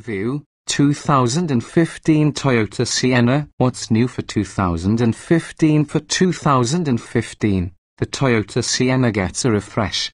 Review, 2015 Toyota Sienna. What's new for 2015? For 2015, the Toyota Sienna gets a refresh.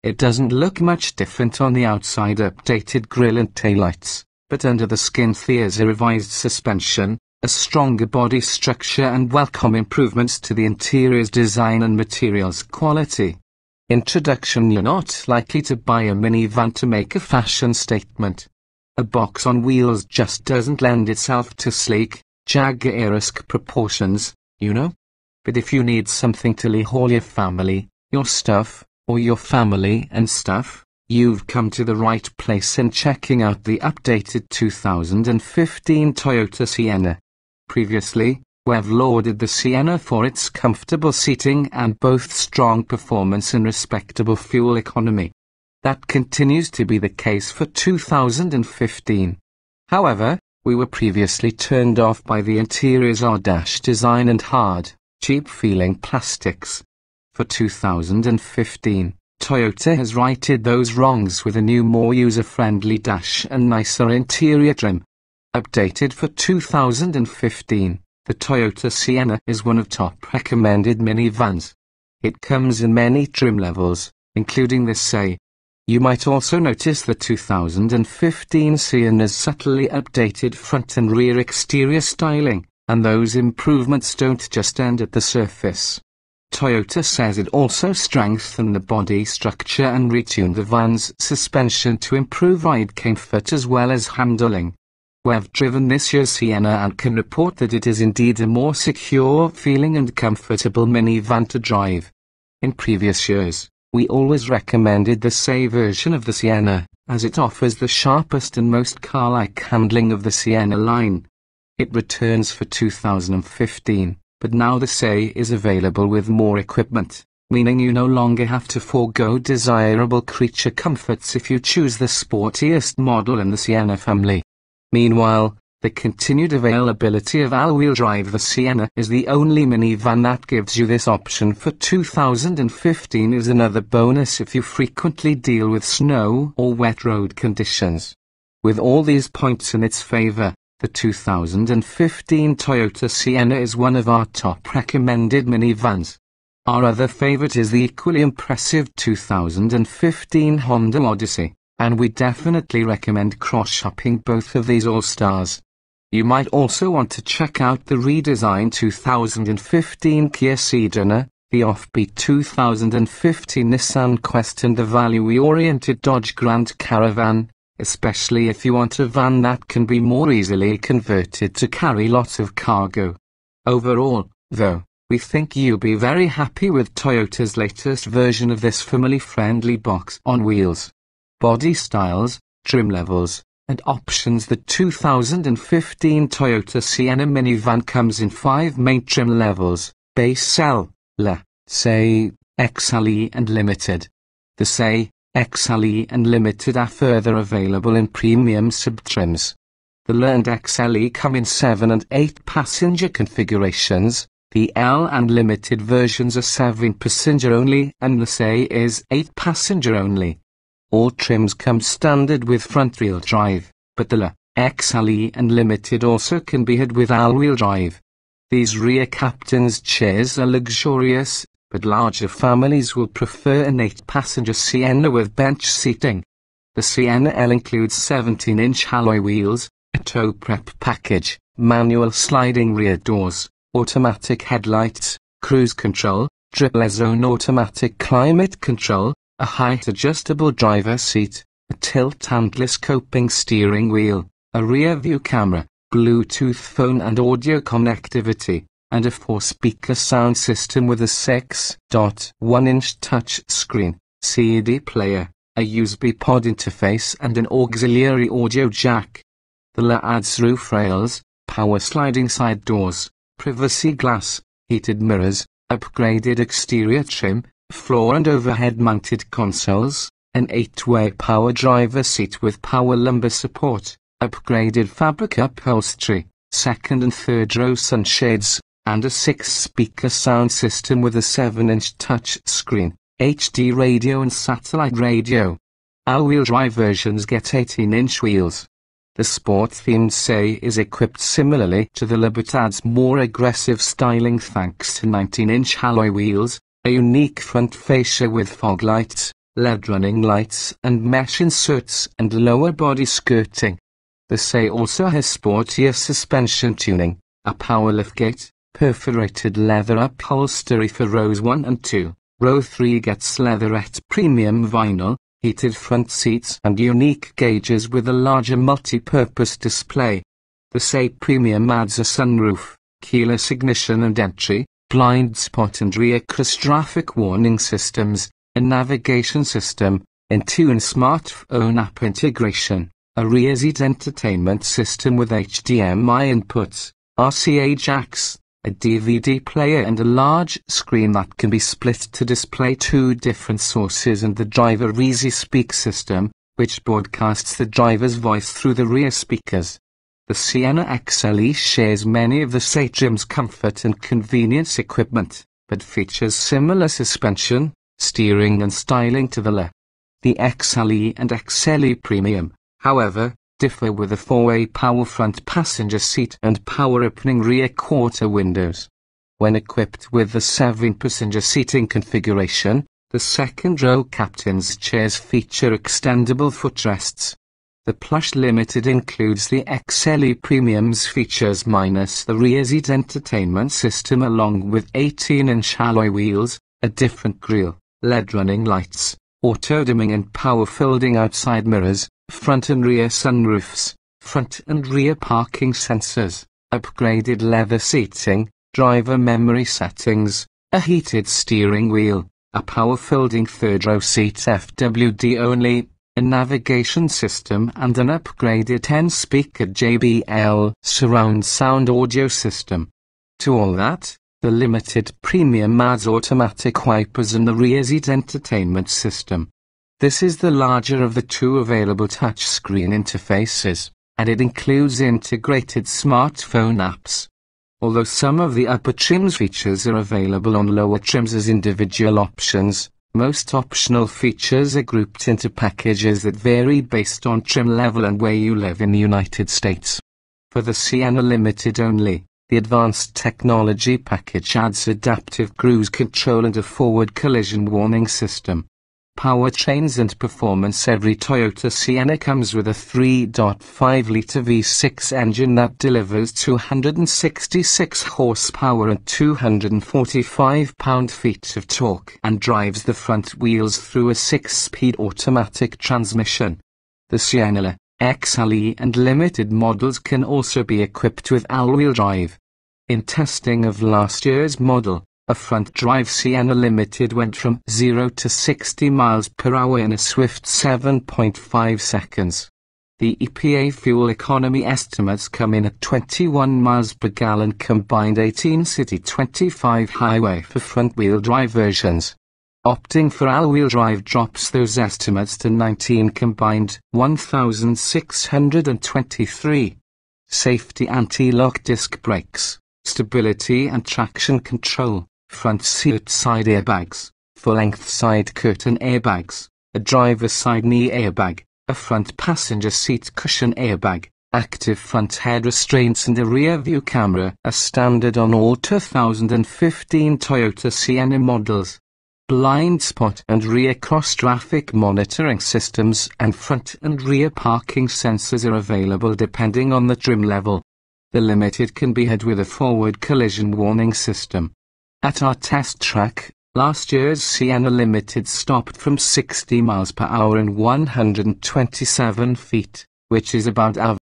It doesn't look much different on the outside, updated grille and taillights, but under the skin there's a revised suspension, a stronger body structure and welcome improvements to the interior's design and materials quality. Introduction: you're not likely to buy a minivan to make a fashion statement. A box on wheels just doesn't lend itself to sleek, Jaguar-esque proportions, you know? But if you need something to haul your family, your stuff, or your family and stuff, you've come to the right place in checking out the updated 2015 Toyota Sienna. Previously, we've lauded the Sienna for its comfortable seating and both strong performance and respectable fuel economy. That continues to be the case for 2015. However, we were previously turned off by the interior's odd-dash design and hard, cheap-feeling plastics. For 2015, Toyota has righted those wrongs with a new, more user-friendly dash and nicer interior trim. Updated for 2015, the Toyota Sienna is one of top recommended minivans. It comes in many trim levels, including the SE. You might also notice the 2015 Sienna's subtly updated front and rear exterior styling, and those improvements don't just end at the surface. Toyota says it also strengthened the body structure and retuned the van's suspension to improve ride comfort as well as handling. We've driven this year's Sienna and can report that it is indeed a more secure feeling and comfortable minivan to drive. In previous years, we always recommended the SE version of the Sienna, as it offers the sharpest and most car-like handling of the Sienna line. It returns for 2015, but now the SE is available with more equipment, meaning you no longer have to forego desirable creature comforts if you choose the sportiest model in the Sienna family. Meanwhile, the continued availability of all-wheel drive, the Sienna is the only minivan that gives you this option for 2015 is another bonus if you frequently deal with snow or wet road conditions. With all these points in its favor, the 2015 Toyota Sienna is one of our top recommended minivans. Our other favorite is the equally impressive 2015 Honda Odyssey, and we definitely recommend cross-shopping both of these all-stars. You might also want to check out the redesigned 2015 Kia Sedona, the offbeat 2015 Nissan Quest and the value-oriented Dodge Grand Caravan, especially if you want a van that can be more easily converted to carry lots of cargo. Overall, though, we think you'll be very happy with Toyota's latest version of this family-friendly box on wheels. Body styles, trim levels, and options. The 2015 Toyota Sienna minivan comes in 5 main trim levels: base, L, SE, XLE and Limited. The SE, XLE and Limited are further available in premium sub-trims. The L and XLE come in 7 and 8 passenger configurations. The L and Limited versions are 7 passenger only and the SE is 8 passenger only. All trims come standard with front-wheel drive, but the L, XLE and Limited also can be had with all-wheel drive. These rear captain's chairs are luxurious, but larger families will prefer an 8-passenger Sienna with bench seating. The Sienna L includes 17-inch alloy wheels, a tow prep package, manual sliding rear doors, automatic headlights, cruise control, triple-zone automatic climate control, a height-adjustable driver seat, a tilt and telescoping steering wheel, a rear-view camera, Bluetooth phone and audio connectivity, and a 4-speaker sound system with a 6.1-inch touch screen, CD player, a USB pod interface and an auxiliary audio jack. The L adds roof rails, power sliding side doors, privacy glass, heated mirrors, upgraded exterior trim, floor and overhead mounted consoles, an 8-way power driver seat with power lumbar support, upgraded fabric upholstery, second and third row sunshades, and a 6-speaker sound system with a 7-inch touch screen, HD radio and satellite radio. All-wheel drive versions get 18-inch wheels. The sport-themed Say is equipped similarly to the Libertad's more aggressive styling thanks to 19-inch alloy wheels, a unique front fascia with fog lights, LED running lights and mesh inserts and lower body skirting. The Say also has sportier suspension tuning, a power liftgate, perforated leather upholstery for rows 1 and 2, row 3 gets leatherette premium vinyl, heated front seats and unique gauges with a larger multi-purpose display. The Say Premium adds a sunroof, keyless ignition and entry, blind spot and rear cross traffic warning systems, a navigation system, in-tune smartphone app integration, a rear seat entertainment system with HDMI inputs, RCA jacks, a DVD player and a large screen that can be split to display 2 different sources and the driver Easy Speak system, which broadcasts the driver's voice through the rear speakers. The Sienna XLE shares many of the Say trim's comfort and convenience equipment, but features similar suspension, steering and styling to the Le. The XLE and XLE Premium, however, differ with a 4-way power front passenger seat and power opening rear quarter windows. When equipped with the 7-passenger seating configuration, the second row captain's chairs feature extendable footrests. The Plush Limited includes the XLE Premium's features minus the rear seat entertainment system along with 18-inch alloy wheels, a different grille, LED running lights, auto-dimming and power-folding outside mirrors, front and rear sunroofs, front and rear parking sensors, upgraded leather seating, driver memory settings, a heated steering wheel, a power-folding third-row seat FWD only, a navigation system and an upgraded 10-speaker JBL surround sound audio system. To all that, the Limited Premium adds automatic wipers and the rear seat entertainment system. This is the larger of the 2 available touchscreen interfaces, and it includes integrated smartphone apps. Although some of the upper trim's features are available on lower trims as individual options, most optional features are grouped into packages that vary based on trim level and where you live in the United States. For the Sienna Limited only, the Advanced Technology package adds adaptive cruise control and a forward collision warning system. Powertrains and performance. Every Toyota Sienna comes with a 3.5-litre V6 engine that delivers 266 horsepower and 245 pound-feet of torque and drives the front wheels through a 6-speed automatic transmission. The Sienna, XLE and Limited models can also be equipped with all-wheel drive. In testing of last year's model, a front-drive Sienna Limited went from 0 to 60 miles per hour in a swift 7.5 seconds. The EPA fuel economy estimates come in at 21 miles per gallon combined 18 city 25 highway for front-wheel drive versions. Opting for all-wheel drive drops those estimates to 19 combined 1,623. Safety: anti-lock disc brakes, stability and traction control, front seat side airbags, full-length side curtain airbags, a driver's side knee airbag, a front passenger seat cushion airbag, active front head restraints and a rear view camera are standard on all 2015 Toyota Sienna models. Blind spot and rear cross-traffic monitoring systems and front and rear parking sensors are available depending on the trim level. The Limited can be had with a forward collision warning system. At our test track, last year's Sienna Limited stopped from 60 miles per hour and 127 feet, which is about average.